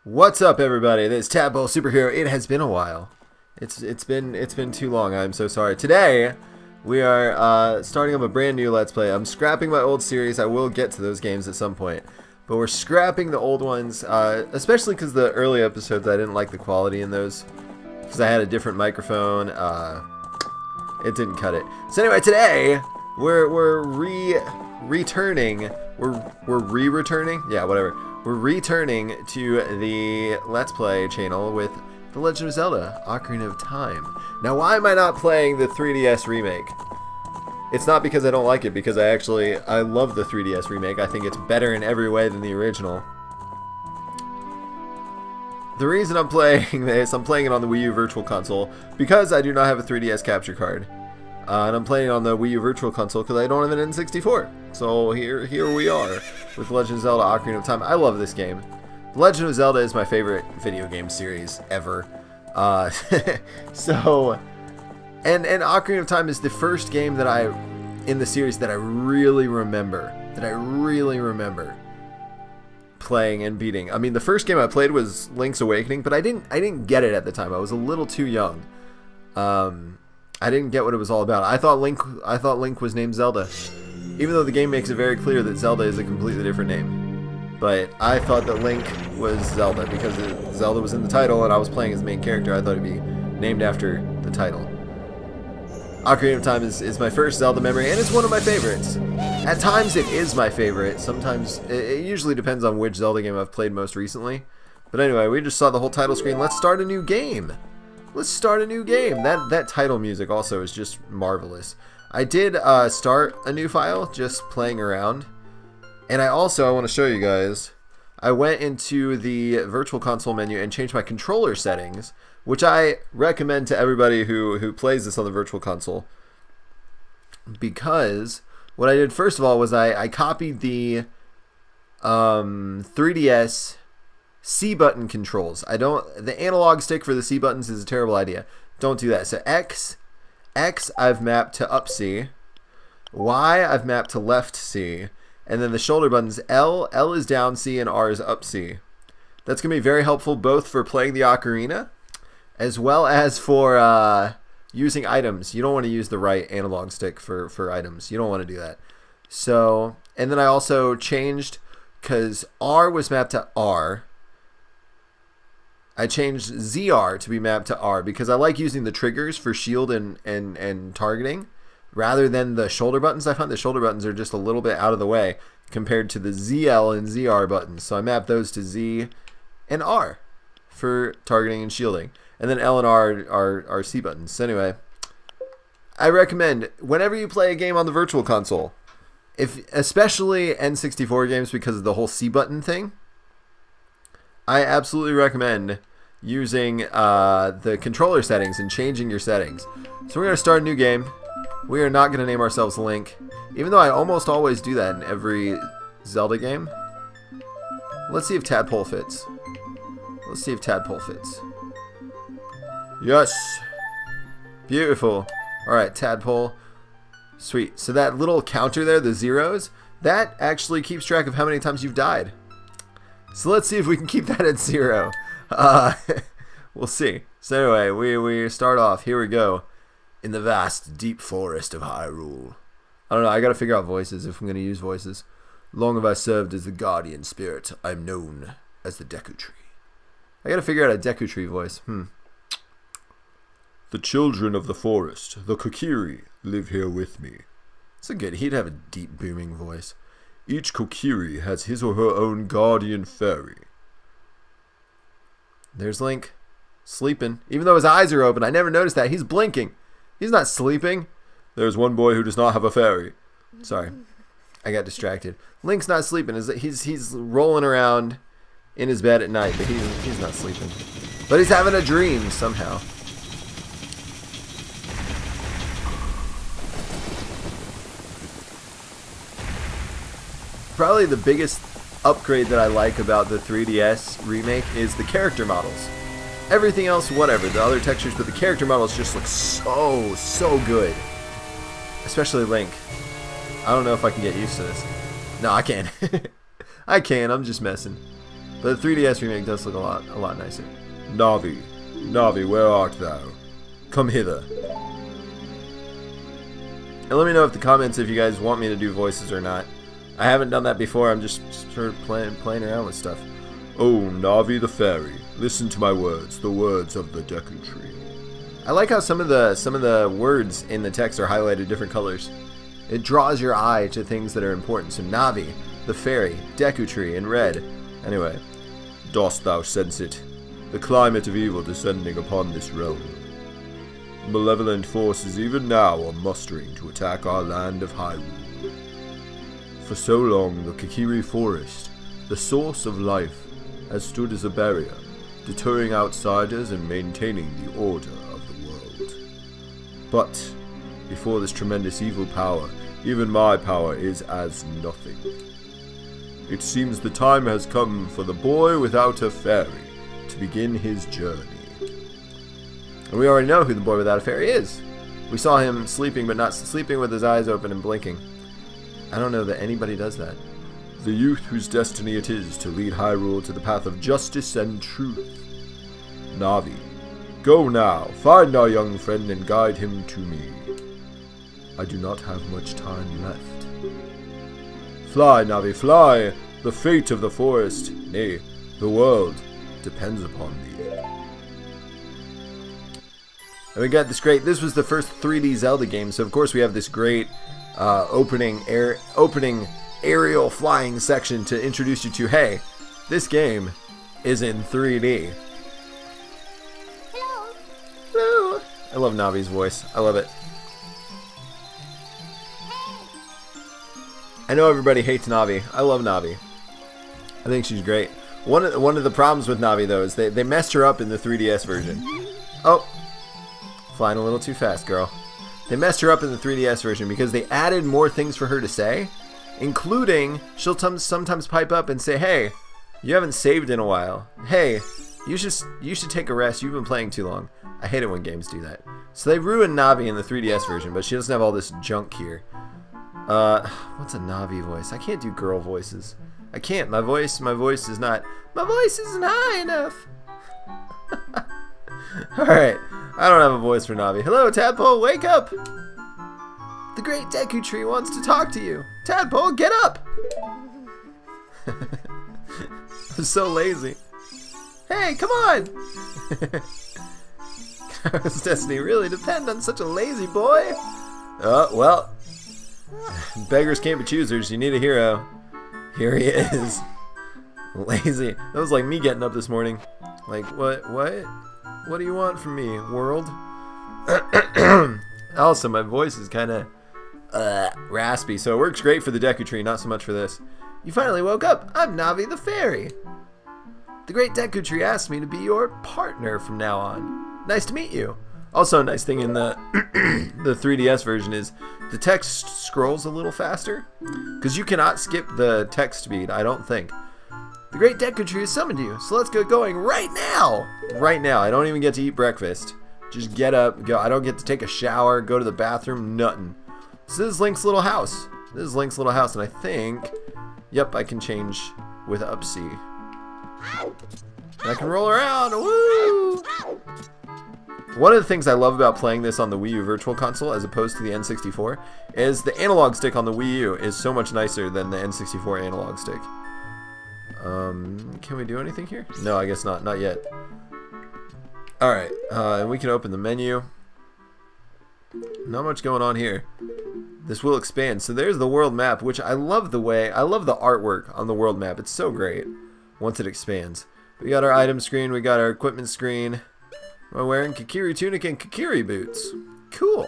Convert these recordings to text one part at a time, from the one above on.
What's up, everybody? This is Tadpole Superhero. It has been a while. It's been too long. I'm so sorry. Today we are starting up a brand new Let's Play. I'm scrapping my old series. I will get to those games at some point, but we're scrapping the old ones, especially because the early episodes I didn't like the quality in those because I had a different microphone. It didn't cut it. So anyway, today we're returning. We're re-returning. Yeah, whatever. We're returning to the Let's Play channel with The Legend of Zelda, Ocarina of Time. Now, why am I not playing the 3DS remake? It's not because I don't like it, because I love the 3DS remake. I think it's better in every way than the original. The reason I'm playing this, I'm playing it on the Wii U Virtual Console, because I do not have a 3DS capture card. And I'm playing on the Wii U Virtual Console because I don't have an N64. So here we are with Legend of Zelda Ocarina of Time. I love this game. The Legend of Zelda is my favorite video game series ever. And Ocarina of Time is the first game that in the series that I really remember. Playing and beating. I mean, the first game I played was Link's Awakening, but I didn't get it at the time. I was a little too young. I didn't get what it was all about. I thought Link was named Zelda, even though the game makes it very clear that Zelda is a completely different name. But I thought that Link was Zelda because Zelda was in the title and I was playing as the main character. I thought it'd be named after the title. Ocarina of Time is my first Zelda memory, and it's one of my favorites. At times it is my favorite. Sometimes it usually depends on which Zelda game I've played most recently. But anyway, we just saw the whole title screen. Let's start a new game. Let's start a new game. That title music also is just marvelous. I did start a new file just playing around. And I want to show you guys, I went into the Virtual Console menu and changed my controller settings, which I recommend to everybody who plays this on the Virtual Console. Because what I did first of all was I copied the 3DS C button controls. The analog stick for the C buttons is a terrible idea. Don't do that. So X I've mapped to up C. Y I've mapped to left C. And then the shoulder buttons, L is down C and R is up C. That's going to be very helpful both for playing the ocarina as well as for using items. You don't want to use the right analog stick for items. You don't want to do that. So, and then I also changed, because R was mapped to R, I changed ZR to be mapped to R because I like using the triggers for shield and targeting rather than the shoulder buttons. I find the shoulder buttons are just a little bit out of the way compared to the ZL and ZR buttons. So I mapped those to Z and R for targeting and shielding. And then L and R are C buttons. So anyway, I recommend whenever you play a game on the Virtual Console, especially N64 games because of the whole C button thing, I absolutely recommend using the controller settings and changing your settings. So we're going to start a new game. We are not going to name ourselves Link, even though I almost always do that in every Zelda game. Let's see if Tadpole fits. Yes. Beautiful. Alright, Tadpole. Sweet. So that little counter there, the zeros, that actually keeps track of how many times you've died. So let's see if we can keep that at 0. We'll see. So anyway, we start off. Here we go. In the vast, deep forest of Hyrule. I don't know. I gotta figure out voices if I'm gonna use voices. Long have I served as the guardian spirit. I'm known as the Deku Tree. I gotta figure out a Deku Tree voice. The children of the forest, the Kokiri, live here with me. It's a good. He'd have a deep, booming voice. Each Kokiri has his or her own guardian fairy. There's Link, sleeping. Even though his eyes are open, I never noticed that. He's blinking. He's not sleeping. There's one boy who does not have a fairy. Sorry, I got distracted. Link's not sleeping. He's rolling around in his bed at night, but he's not sleeping. But he's having a dream somehow. Probably the biggest upgrade that I like about the 3DS remake is the character models. Everything else, whatever, the other textures, but the character models just look so good. Especially Link. I don't know if I can get used to this. No, I can. I can, I'm just messing. But the 3DS remake does look a lot nicer. Navi, Navi, where art thou? Come hither. And let me know if the comments if you guys want me to do voices or not. I haven't done that before. I'm just sort of playing around with stuff. Oh, Navi the fairy, listen to my words, the words of the Deku Tree. I like how some of the words in the text are highlighted different colors. It draws your eye to things that are important. So Navi, the fairy, Deku Tree in red. Anyway, dost thou sense it? The climate of evil descending upon this realm. Malevolent forces even now are mustering to attack our land of Hyrule. For so long, the Kokiri Forest, the source of life, has stood as a barrier, deterring outsiders and maintaining the order of the world. But, before this tremendous evil power, even my power is as nothing. It seems the time has come for the boy without a fairy to begin his journey. And we already know who the boy without a fairy is. We saw him sleeping, but not sleeping with his eyes open and blinking. I don't know that anybody does that. The youth whose destiny it is to lead Hyrule to the path of justice and truth. Navi, go now, find our young friend and guide him to me. I do not have much time left. Fly, Navi, fly! The fate of the forest, nay, the world, depends upon thee. And we got this great, this was the first 3D Zelda game, so of course we have this great opening aerial flying section to introduce you to, hey, this game is in 3D. Hello. Hello. I love Navi's voice. I love it. I know everybody hates Navi. I love Navi. I think she's great. One of the problems with Navi though is they messed her up in the 3DS version. Oh, flying a little too fast, girl. They messed her up in the 3DS version because they added more things for her to say, including she'll sometimes pipe up and say, "Hey, you haven't saved in a while. Hey, you should take a rest. You've been playing too long." I hate it when games do that. So they ruined Navi in the 3DS version, but she doesn't have all this junk here. What's a Navi voice? I can't do girl voices. I can't. My voice isn't high enough. Alright. I don't have a voice for Navi. Hello, Tadpole, wake up! The great Deku Tree wants to talk to you. Tadpole, get up! I'm so lazy. Hey, come on! Does destiny really depend on such a lazy boy? Oh, well. Beggars can't be choosers. You need a hero. Here he is. Lazy. That was like me getting up this morning. Like, what? What do you want from me, world? Also, my voice is kind of raspy, so it works great for the Deku Tree, not so much for this. You finally woke up. I'm Navi the Fairy. The great Deku Tree asked me to be your partner from now on. Nice to meet you. Also, a nice thing in the the 3DS version is the text scrolls a little faster, because you cannot skip the text speed, I don't think. The great Deku Tree has summoned you, so let's get going right now! Right now. I don't even get to eat breakfast. Just get up, go. I don't get to take a shower, go to the bathroom, nothing. So this is Link's little house. This is Link's little house, and I think, yep, I can change with up C. And I can roll around, woo! One of the things I love about playing this on the Wii U Virtual Console as opposed to the N64 is the analog stick on the Wii U is so much nicer than the N64 analog stick. Can we do anything here? No, I guess not. Not yet. Alright, and we can open the menu. Not much going on here. This will expand. So there's the world map, which I love the artwork on the world map. It's so great once it expands. We got our item screen, we got our equipment screen. We're wearing Kokiri tunic and Kokiri boots. Cool.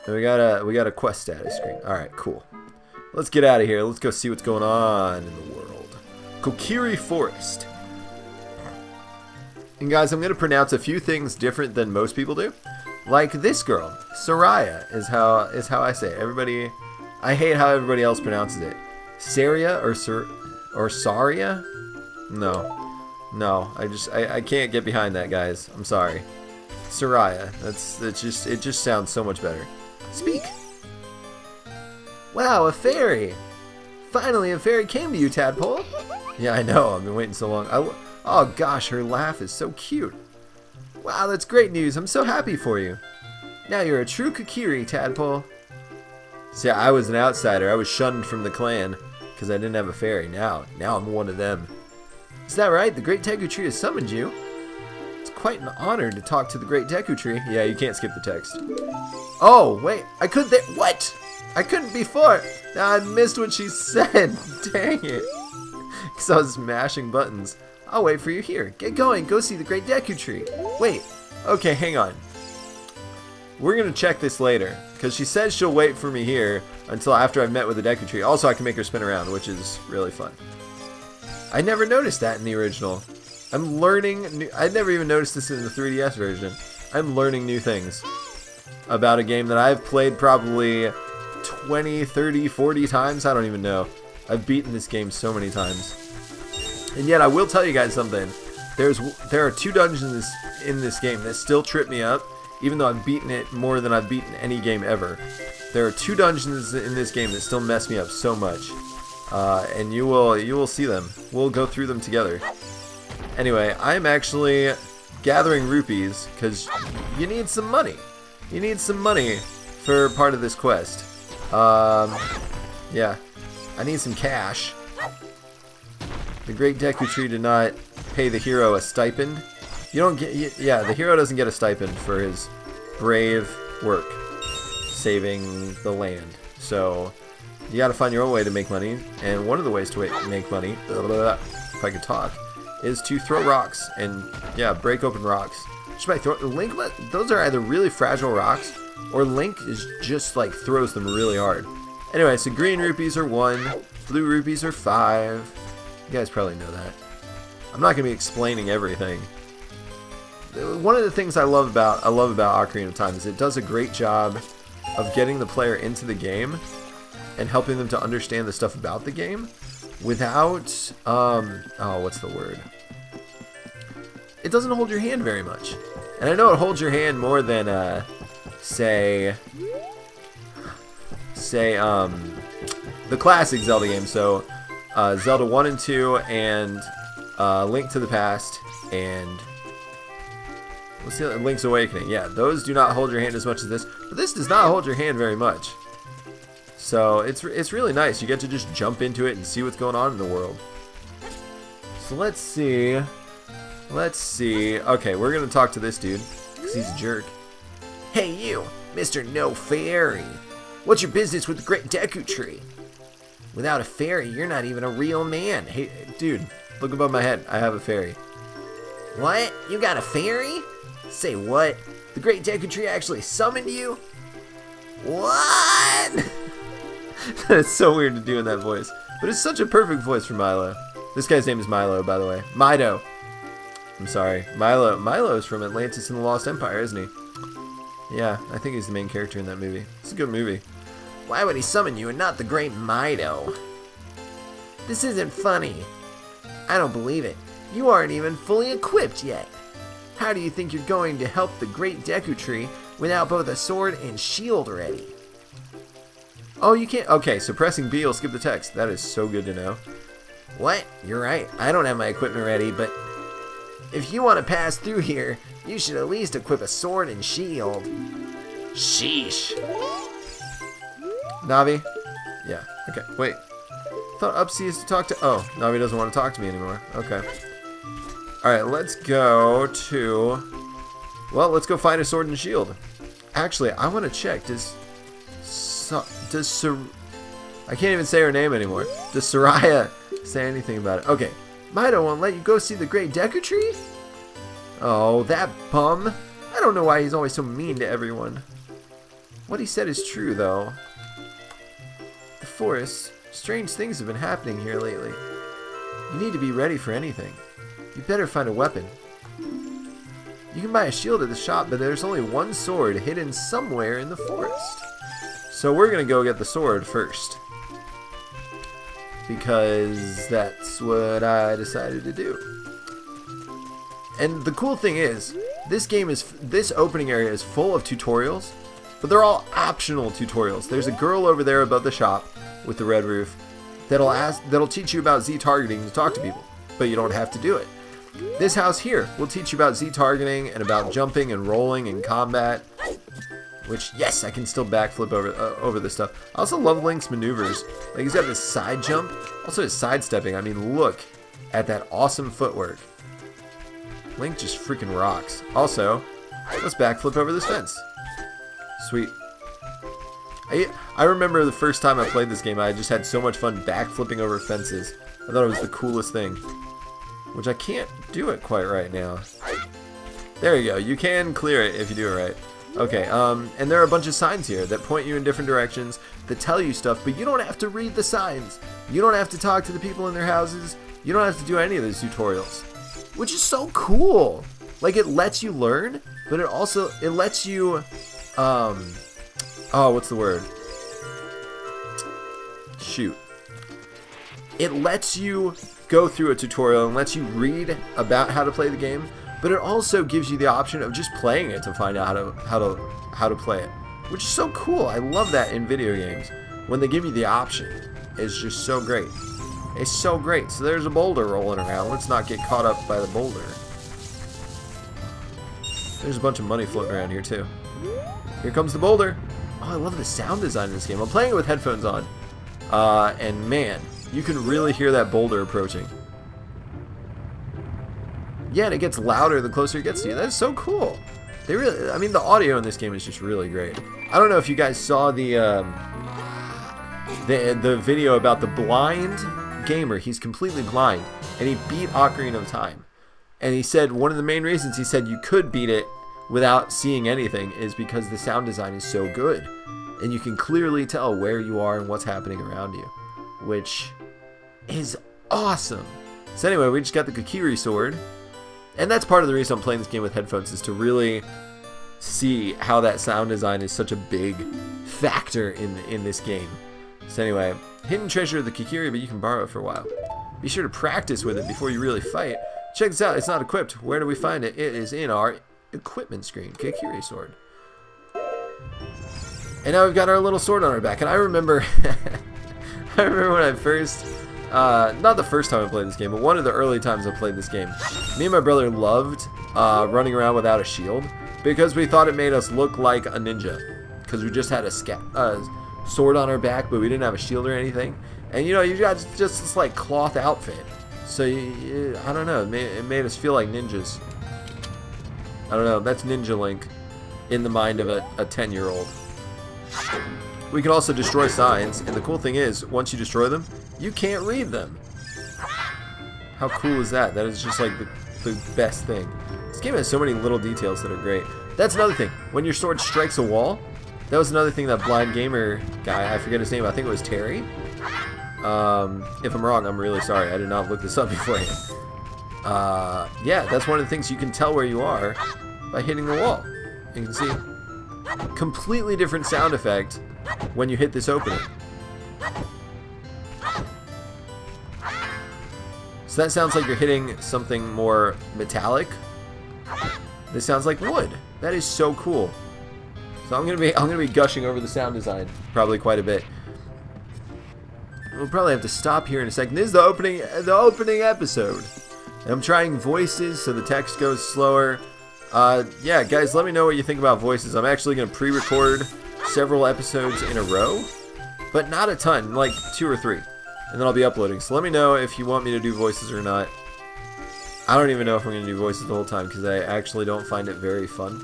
And we got a quest status screen. Alright, cool. Let's get out of here. Let's go see what's going on in the world. Kokiri Forest. And guys, I'm going to pronounce a few things different than most people do. Like this girl. Soraya is how I say it. I hate how everybody else pronounces it. Saria or Saria? No, I can't get behind that, guys. I'm sorry. Soraya. It just sounds so much better. Speak. Wow, a fairy. Finally, a fairy came to you, Tadpole. Yeah, I know. I've been waiting so long. Oh gosh, her laugh is so cute. Wow, that's great news. I'm so happy for you. Now you're a true Kokiri, Tadpole. See, I was an outsider. I was shunned from the clan because I didn't have a fairy. Now I'm one of them. Is that right? The Great Deku Tree has summoned you. It's quite an honor to talk to the Great Deku Tree. Yeah, you can't skip the text. Oh, wait. I could there. What? I couldn't before. Now I missed what she said. Dang it. Because I was mashing buttons. I'll wait for you here. Get going. Go see the Great Deku Tree. Wait. Okay, hang on. We're going to check this later. Because she says she'll wait for me here until after I've met with the Deku Tree. Also, I can make her spin around, which is really fun. I never noticed that in the original. I'm learning. I never even noticed this in the 3DS version. I'm learning new things about a game that I've played probably 20, 30, 40 times. I don't even know. I've beaten this game so many times. And yet, I will tell you guys something. There are 2 dungeons in this game that still trip me up, even though I've beaten it more than I've beaten any game ever. There are 2 dungeons in this game that still mess me up so much. And you will see them. We'll go through them together. Anyway, I'm actually gathering rupees because you need some money. You need some money for part of this quest. Yeah, I need some cash. The Great Deku Tree did not pay the hero a stipend. You don't get, yeah, the hero doesn't get a stipend for his brave work saving the land. So you got to find your own way to make money, and one of the ways to make money, if I could talk, is to throw rocks and yeah, break open rocks. Just by Link, those are either really fragile rocks, or Link is just like throws them really hard. Anyway, so green rupees are 1, blue rupees are 5. You guys probably know that. I'm not gonna be explaining everything. One of the things I love about Ocarina of Time is it does a great job of getting the player into the game and helping them to understand the stuff about the game without, oh, what's the word? It doesn't hold your hand very much. And I know it holds your hand more than, say, the classic Zelda game. So, Zelda 1 and 2 and Link to the Past and what's the other? Link's Awakening. Yeah, those do not hold your hand as much as this, but this does not hold your hand very much. So it's really nice. You get to just jump into it and see what's going on in the world. So let's see. Okay, we're gonna talk to this dude because he's a jerk. Hey you, Mr. No Fairy. What's your business with the Great Deku Tree? Without a fairy, you're not even a real man. Hey, dude, look above my head. I have a fairy. What? You got a fairy? Say what? The Great Deku Tree actually summoned you? What? It's so weird to do in that voice. But it's such a perfect voice for Milo. This guy's name is Milo, by the way. Mido. I'm sorry. Milo. Milo's from Atlantis and the Lost Empire, isn't he? Yeah, I think he's the main character in that movie. It's a good movie. Why would he summon you and not the great Mido? This isn't funny. I don't believe it. You aren't even fully equipped yet. How do you think you're going to help the Great Deku Tree without both a sword and shield ready? Oh, you can't. Okay, so pressing B will skip the text. That is so good to know. What? You're right. I don't have my equipment ready, but if you want to pass through here, you should at least equip a sword and shield. Sheesh. Navi? Yeah. Okay, wait. I thought Upsy is to talk to... Oh, Navi doesn't want to talk to me anymore. Okay. Alright, let's go to... Well, let's go find a sword and shield. Actually, I want to check. I can't even say her name anymore. Does Soraya say anything about it? Okay. Mido won't let you go see the Great Deku Tree? Oh, that bum. I don't know why he's always so mean to everyone. What he said is true, though. The forest. Strange things have been happening here lately. You need to be ready for anything. You better find a weapon. You can buy a shield at the shop, but there's only one sword hidden somewhere in the forest. So we're going to go get the sword first. Because that's what I decided to do. And the cool thing is, this opening area is full of tutorials, but they're all optional tutorials. There's a girl over there above the shop with the red roof that'll teach you about Z targeting to talk to people, but you don't have to do it. This house here will teach you about Z targeting and about jumping and rolling and combat. Which, yes, I can still backflip over this stuff. I also love Link's maneuvers. Like, he's got this side jump. Also his sidestepping. I mean, look at that awesome footwork. Link just freaking rocks. Also, let's backflip over this fence. Sweet. I remember the first time I played this game, I just had so much fun backflipping over fences. I thought it was the coolest thing. Which I can't do it quite right now. There you go. You can clear it if you do it right. Okay, and there are a bunch of signs here that point you in different directions, that tell you stuff, but you don't have to read the signs. You don't have to talk to the people in their houses. You don't have to do any of these tutorials, which is so cool. Like, it lets you learn, but it lets you, oh, what's the word? Shoot. It lets you go through a tutorial and lets you read about how to play the game, but it also gives you the option of just playing it to find out how to play it, which is so cool. I love that in video games when they give you the option. It's just so great. It's so great. So there's a boulder rolling around. Let's not get caught up by the boulder. There's a bunch of money floating around here too. Here comes the boulder. Oh, I love the sound design in this game. I'm playing it with headphones on, and man, you can really hear that boulder approaching. Yeah, and it gets louder the closer it gets to you. That is so cool. I mean, the audio in this game is just really great. I don't know if you guys saw the video about the blind gamer. He's completely blind, and he beat Ocarina of Time. And he said one of the main reasons he said you could beat it without seeing anything is because the sound design is so good, and you can clearly tell where you are and what's happening around you, which is awesome. So anyway, we just got the Kokiri sword. And that's part of the reason I'm playing this game with headphones, is to really see how that sound design is such a big factor in this game. So anyway, hidden treasure of the Kokiri, but you can borrow it for a while. Be sure to practice with it before you really fight. Check this out, it's not equipped. Where do we find it? It is in our equipment screen, Kokiri sword. And now we've got our little sword on our back. And I remember, I remember when I first... not the first time I played this game, but one of the early times I played this game. Me and my brother loved running around without a shield because we thought it made us look like a ninja. Because we just had a sword on our back, but we didn't have a shield or anything. And you know, you got just this like cloth outfit. So I don't know, it made us feel like ninjas. I don't know, that's Ninja Link in the mind of a 10-year-old. We can also destroy signs, and the cool thing is, once you destroy them, you can't read them. How cool is that? That is just like the best thing. This game has so many little details that are great. That's another thing. When your sword strikes a wall, that was another thing that blind gamer guy, I forget his name, I think it was Terry. If I'm wrong, I'm really sorry. I did not look this up beforehand. Yeah, that's one of the things you can tell where you are by hitting the wall. You can see completely different sound effect when you hit this opening. So that sounds like you're hitting something more metallic. This sounds like wood. That is so cool. So I'm gonna be gushing over the sound design probably quite a bit. We'll probably have to stop here in a second. This is the opening episode. And I'm trying voices so the text goes slower. Yeah, guys, let me know what you think about voices. I'm actually gonna pre-record several episodes in a row, but not a ton, like 2 or 3. And then I'll be uploading. So let me know if you want me to do voices or not. I don't even know if I'm going to do voices the whole time because I actually don't find it very fun.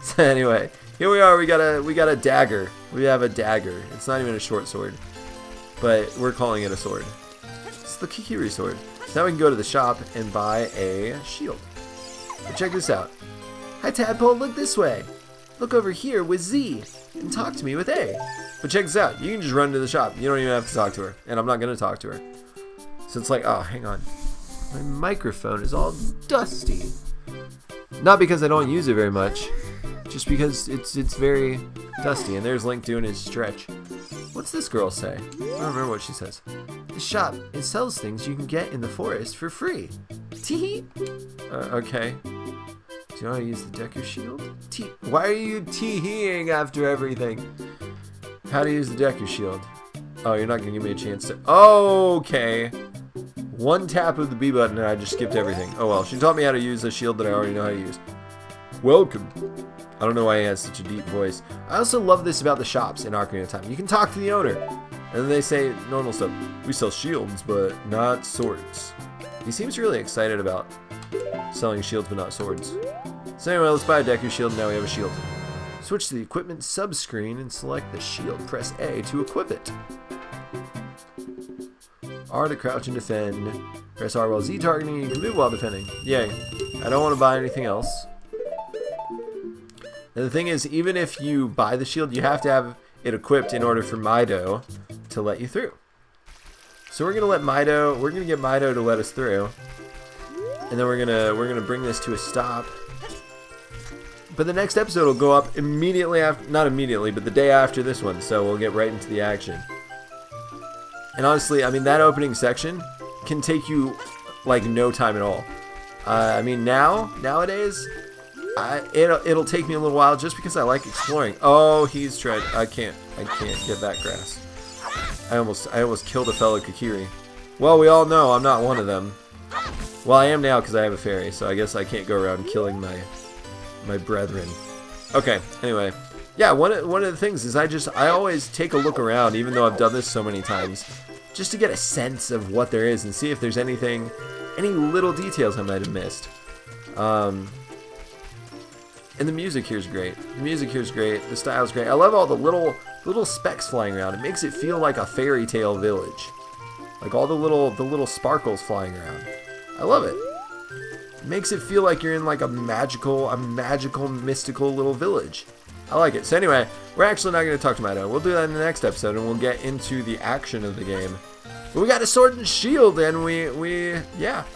So anyway, here we are. We got a dagger. We have a dagger. It's not even a short sword, but we're calling it a sword. It's the Kokiri sword. So now we can go to the shop and buy a shield. But check this out. Hi Tadpole, look this way. Look over here with Z and talk to me with A. But check this out. You can just run to the shop. You don't even have to talk to her. And I'm not going to talk to her. So it's like, oh, hang on. My microphone is all dusty. Not because I don't use it very much. Just because it's very dusty. And there's Link doing his stretch. What's this girl say? I don't remember what she says. The shop, it sells things you can get in the forest for free. Tee-hee. Okay. Do you know how to use the Deku shield? Why are you tee-heeing after everything? How to use the Deku shield. Oh, you're not going to give me a chance to... Okay. One tap of the B button and I just skipped everything. Oh well, she taught me how to use a shield that I already know how to use. Welcome. I don't know why he has such a deep voice. I also love this about the shops in Ocarina of Time. You can talk to the owner. And then they say normal stuff. We sell shields, but not swords. He seems really excited about selling shields, but not swords. So anyway, let's buy a Deku shield. Now we have a shield. Switch to the equipment subscreen and select the shield. Press A to equip it. R to crouch and defend. Press R while Z targeting. You can move while defending. Yay. I don't want to buy anything else. And the thing is, even if you buy the shield, you have to have it equipped in order for Mido to let you through. So we're gonna get Mido to let us through. And then we're gonna bring this to a stop. But the next episode will go up immediately after, not immediately, but the day after this one, so we'll get right into the action. And honestly, I mean, that opening section can take you like no time at all. I mean, nowadays, it'll take me a little while just because I like exploring. Oh, he's tried. I can't get that grass. I almost killed a fellow Kokiri. Well, we all know I'm not one of them. Well, I am now because I have a fairy, so I guess I can't go around killing my brethren. Okay, anyway. Yeah, one of the things is I always take a look around, even though I've done this so many times, just to get a sense of what there is and see if there's any little details I might have missed. And the music here is great. The style's great. I love all the little specks flying around. It makes it feel like a fairy tale village. Like all the little sparkles flying around. I love it. It makes it feel like you're in like a magical, mystical little village. I like it. So anyway, we're actually not going to talk to Mido. We'll do that in the next episode, and we'll get into the action of the game. But we got a sword and shield, and we got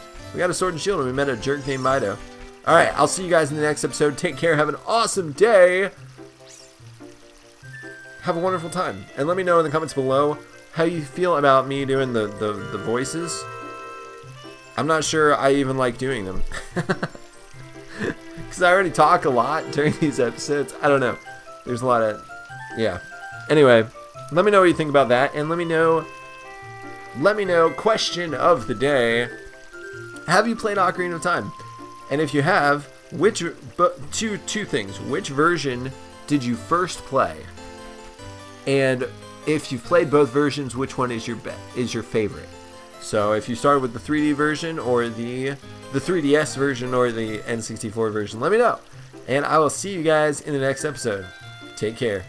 a sword and shield, and we met a jerk named Mido. All right, I'll see you guys in the next episode. Take care. Have an awesome day. Have a wonderful time. And let me know in the comments below how you feel about me doing the voices. I'm not sure I even like doing them. Because I already talk a lot during these episodes. I don't know. There's a lot of... Yeah. Anyway, let me know what you think about that. And let me know, question of the day. Have you played Ocarina of Time? And if you have, two things. Which version did you first play? And if you've played both versions, which one is your favorite? So if you started with the 3D version or the 3DS version or the N64 version, let me know. And I will see you guys in the next episode. Take care.